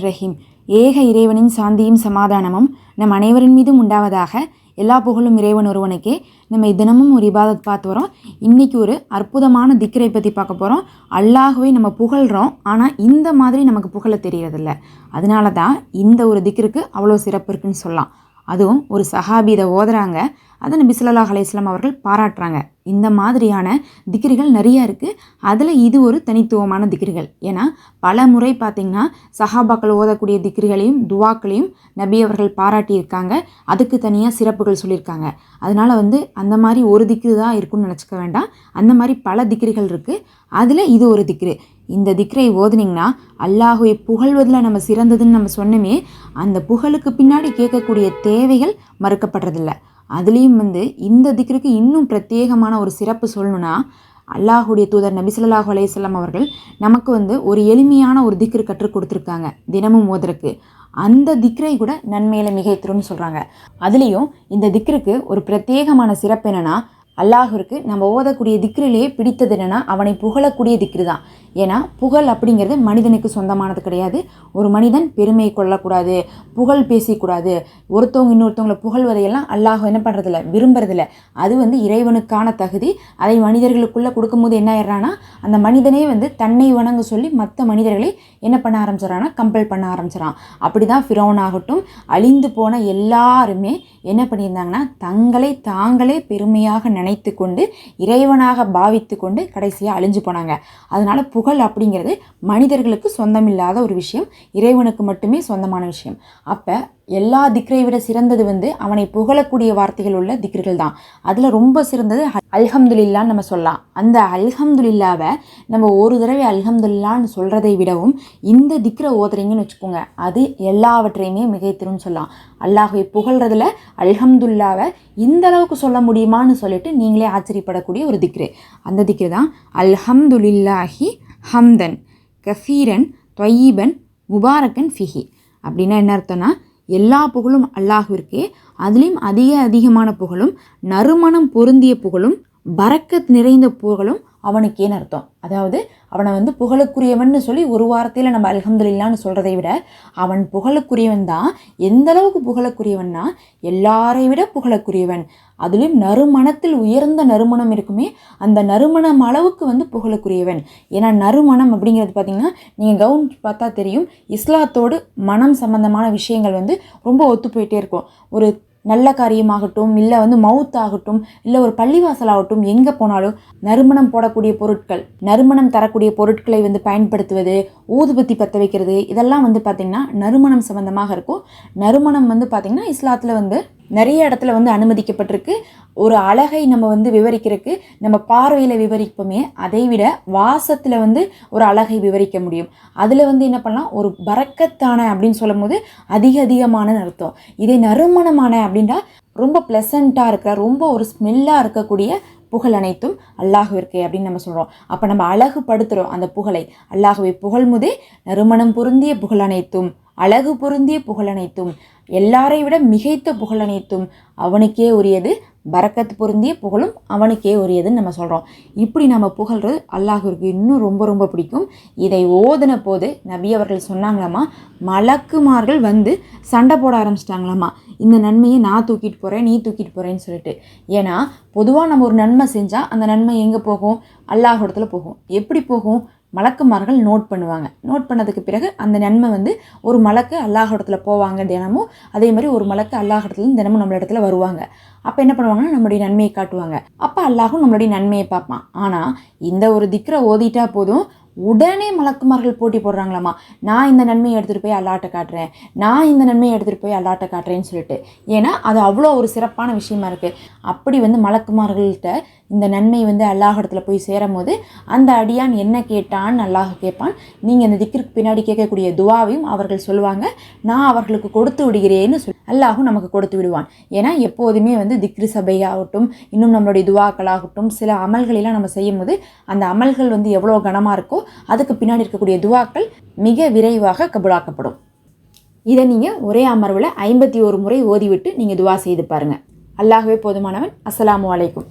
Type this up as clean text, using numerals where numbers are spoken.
ரஹீம். ஏக இறைவனின் சாந்தியும் சமாதானமும் நம் அனைவரின் மீதும் உண்டாவதாக. எல்லா புகழும் இறைவன் ஒருவனுக்கே. நம்ம தினமும் ஒரு இபாதத் பார்த்து வரோம். இன்றைக்கி ஒரு அற்புதமான திக்ரை பற்றி பார்க்க போகிறோம். அல்லாஹ்வை நம்ம புகழ்கிறோம், ஆனால் இந்த மாதிரி நமக்கு புகழ தெரியறதில்ல. அதனால தான் இந்த ஒரு திக்ருக்கு அவ்வளோ சிறப்பு இருக்குன்னு சொல்லலாம். அதுவும் ஒரு சஹாபி இதை ஓதுறாங்க, அதை நபி ஸல்லல்லாஹு அலைஹி வஸல்லம் அவர்கள் பாராட்டுறாங்க. இந்த மாதிரியான திக்ருகள் நிறையா இருக்குது. அதில் இது ஒரு தனித்துவமான திக்ருகள். ஏன்னா பல முறை பார்த்திங்கன்னா சஹாபாக்கள் ஓதக்கூடிய திக்ருகளையும் துவாக்களையும் நபி அவர்கள் பாராட்டியிருக்காங்க. அதுக்கு தனியாக சிறப்புகள் சொல்லியிருக்காங்க. அதனால் அந்த மாதிரி ஒரு திக்ரு தான் இருக்குன்னு நினச்சிக்க வேண்டாம். அந்த மாதிரி பல திக்ருகள் இருக்குது. அதில் இது ஒரு திக்ரு. இந்த திக்ரை ஓதுனிங்கன்னா அல்லாஹ்வை புகழ்வதில் நம்ம சிறந்ததுன்னு நம்ம சொன்னோமே, அந்த புகழுக்கு பின்னாடி கேட்கக்கூடிய தேவைகள் மறுக்கப்படுறதில்ல. அதுலேயும் இந்த திக்ருக்கு இன்னும் பிரத்யேகமான ஒரு சிறப்பு சொல்லணுன்னா, அல்லாஹுடைய தூதர் நபி ஸல்லல்லாஹு அலைஹி வஸல்லம் அவர்கள் நமக்கு ஒரு எளிமையான ஒரு திக்ரு கற்றுக் கொடுத்துருக்காங்க தினமும் ஓதுறக்கு. அந்த திக்ரை கூட நன்மையில் மிகைத்துருன்னு சொல்கிறாங்க. அதுலேயும் இந்த திக்ருக்கு ஒரு பிரத்யேகமான சிறப்பு என்னென்னா, அல்லாஹிற்கு நம்ம ஓதக்கூடிய திக்ரிலேயே பிடித்தது என்னென்னா அவனை புகழக்கூடிய திக்ரு தான். ஏன்னா புகழ் அப்படிங்கிறது மனிதனுக்கு சொந்தமானது கிடையாது. ஒரு மனிதன் பெருமை கொள்ளக்கூடாது, புகழ் பேசிக்கூடாது, ஒருத்தவங்க இன்னொருத்தவங்களை புகழ்வதையெல்லாம் அல்லாஹ் என்ன பண்ணுறதில்ல, விரும்புறதில்ல. அது இறைவனுக்கான தகுதி. அதை மனிதர்களுக்குள்ளே கொடுக்கும்போது என்ன ஆயிடுறான்னா, அந்த மனிதனே தன்னை வணங்க சொல்லி மற்ற மனிதர்களை என்ன பண்ண ஆரம்பிச்சிடறான்னா, கம்பல் பண்ண ஆரம்பிச்சிடறான். அப்படி தான் ஃபிரௌன் ஆகட்டும், அழிந்து போன எல்லாருமே என்ன பண்ணியிருந்தாங்கன்னா, தங்களை தாங்களே பெருமையாக நினைத்து கொண்டு இறைவனாக பாவித்து கொண்டு கடைசியாக அழிஞ்சு போனாங்க. அதனால் புகழ் அப்படிங்கிறது மனிதர்களுக்கு சொந்தமில்லாத ஒரு விஷயம், இறைவனுக்கு மட்டுமே சொந்தமான விஷயம். அப்போ எல்லா திக்ரை விட சிறந்தது அவனை புகழக்கூடிய வார்த்தைகள் உள்ள திக்ருகள் தான். அதில் ரொம்ப சிறந்தது அல்ஹம்துலில்லான்னு நம்ம சொல்லலாம். அந்த அல்ஹம்துலில்லாவை நம்ம ஒரு தடவை அல்ஹம்துலில்லான்னு சொல்கிறதை விடவும் இந்த திக்ரை ஓதுறீங்கன்னு வச்சுக்கோங்க, அது எல்லாவற்றையுமே மிகைத்திருன்னு சொல்லலாம். அல்லாஹ்வை புகழ்றதுல அல்ஹம்துலில்லாவை இந்த அளவுக்கு சொல்ல முடியுமான்னு சொல்லிட்டு நீங்களே ஆச்சரியப்படக்கூடிய ஒரு திக்ரு. அந்த திக்ரு தான் அல்ஹம்துலில்லாஹி ஹம்தன் கஃபீரன் தொய்யிபன் முபாரக்கன் ஃபிஹி. அப்படின்னா என்ன அர்த்தம்னா, எல்லா புகழும் அல்லாஹ்விற்கே, அதுலேயும் அதிகமான புகழும், நறுமணம் பொருந்திய புகழும், பரக்கத் நிறைந்த புகழும் அவனுக்கேன்னு அர்த்தம். அதாவது அவனை புகழுக்குரியவன் சொல்லி ஒரு வார்த்தையில் நம்ம அல்ஹம்துலில்லான்னு சொல்கிறதை விட அவன் புகழுக்குரியவன் தான். எந்த அளவுக்கு புகழுக்குரியவன்னா, எல்லாரை விட புகழுக்குரியவன். அதுலேயும் நறுமணத்தில் உயர்ந்த நறுமணம் இருக்குமே, அந்த நறுமணம் அளவுக்கு புகழுக்குரியவன். ஏன்னா நறுமணம் அப்படிங்கிறது பார்த்திங்கன்னா, நீங்கள் கவனிச்சு பார்த்தா தெரியும், இஸ்லாத்தோடு மனம் சம்பந்தமான விஷயங்கள் ரொம்ப ஒத்து போயிட்டே இருக்கும். ஒரு நல்ல காரியமாகட்டும், இல்லை மவுத்தாகட்டும், இல்லை ஒரு பள்ளிவாசலாகட்டும், எங்கே போனாலும் நறுமணம் போடக்கூடிய பொருட்கள், நறுமணம் தரக்கூடிய பொருட்களை பயன்படுத்துவது, ஊதுபத்தி பற்ற வைக்கிறது, இதெல்லாம் பார்த்திங்கன்னா நறுமணம் சம்மந்தமாக இருக்கும். நறுமணம் பார்த்திங்கன்னா இஸ்லாத்தில் நிறைய இடத்துல அனுமதிக்கப்பட்டிருக்கு. ஒரு அழகை நம்ம விவரிக்கிறதுக்கு நம்ம பார்வையில் விவரிப்போமே, அதை விட வாசத்தில் ஒரு அழகை விவரிக்க முடியும். அதில் என்ன பண்ணலாம், ஒரு பரக்கத்தான அப்படின்னு சொல்லும் போது அதிகமான அர்த்தம். இதே நறுமணமான அப்படின்னா ரொம்ப ப்ளசண்ட்டாக இருக்கிற, ரொம்ப ஒரு ஸ்மெல்லாக இருக்கக்கூடிய புகழ் அனைத்தும் அல்லாஹ்விற்கே அப்படின்னு நம்ம சொல்கிறோம். அப்போ நம்ம அழகுபடுத்துகிறோம் அந்த புகழை. அல்லாஹ்வை புகழ்முதே நறுமணம் பொருந்திய புகழ் அனைத்தும், அழகு பொருந்திய புகழ் அனைத்தும், எல்லாரை விட மிகைத்த புகழ் அனைத்தும் அவனுக்கே உரியது, பரக்கத் பொருந்திய புகழும் அவனுக்கே உரியதுன்னு நம்ம சொல்கிறோம். இப்படி நம்ம புகழ்றது அல்லாஹ்விற்கு இன்னும் ரொம்ப பிடிக்கும். இதை ஓதுன போது நபி அவர்கள் சொன்னாங்களாமா, மலக்குமார்கள் சண்டை போட ஆரம்பிச்சிட்டாங்களாமா, இந்த நன்மையை நான் தூக்கிட்டு போகிறேன், நீ தூக்கிட்டு போகிறேன்னு சொல்லிட்டு. ஏன்னா பொதுவாக நம்ம ஒரு நன்மை செஞ்சால் அந்த நன்மை எங்கே போகும், அல்லாஹ் இடத்துல போகும். எப்படி போகும், மலக்குமார்கள் நோட் பண்ணுவாங்க. நோட் பண்ணதுக்கு பிறகு அந்த நன்மை ஒரு மலக்கு அல்லாஹ் இடத்துல போவாங்க தினமும். அதே மாதிரி ஒரு மலக்கு அல்லாஹ் இடத்துல தினமும் நம்மள இடத்துல வருவாங்க. அப்போ என்ன பண்ணுவாங்கன்னா, நம்மளுடைய நன்மையை காட்டுவாங்க. அப்போ அல்லாஹும் நம்மளுடைய நன்மையை பார்ப்பான். ஆனால் இந்த ஒரு திக்ரை ஓதிட்டா போதும், உடனே மலக்குமார்கள் போட்டி போடுறாங்களாமா, நான் இந்த நன்மையை எடுத்துகிட்டு போய் அல்லாட்ட காட்டுறேன், நான் இந்த நன்மையை எடுத்துகிட்டு போய் அல்லாட்ட காட்டுறேன்னு சொல்லிட்டு. ஏன்னா அது அவ்வளோ ஒரு சிறப்பான விஷயமா இருக்குது. அப்படி மலக்குமார்கள்கிட்ட இந்த நன்மை அல்லாஹ் இடத்துல போய் சேரும் போது அந்த அடியான் என்ன கேட்டான்னு அல்லாஹ் கேட்பான். நீங்கள் இந்த திக்ருக்கு பின்னாடி கேட்கக்கூடிய துவாவையும் அவர்கள் சொல்லுவாங்க, நான் அவர்களுக்கு கொடுத்து விடுகிறேன்னு சொல்லி அல்லாஹும் நமக்கு கொடுத்து விடுவான். ஏன்னா எப்போதுமே திக்ரு சபையாகட்டும், இன்னும் நம்மளுடைய துவாக்களாகட்டும், சில அமல்களெல்லாம் நம்ம செய்யும் போது அந்த அமல்கள் எவ்வளோ கனமாக இருக்கோ அதுக்கு பின்னாடி இருக்கக்கூடிய துவாக்கள் மிக விரைவாக கபூலாக்கப்படும். இதை நீங்கள் ஒரே அமர்வில் 51 முறை ஓதிவிட்டு நீங்கள் துவா செய்து பாருங்கள். அல்லாஹ்வே போதுமானவன். அஸ்ஸலாமு அலைக்கும்.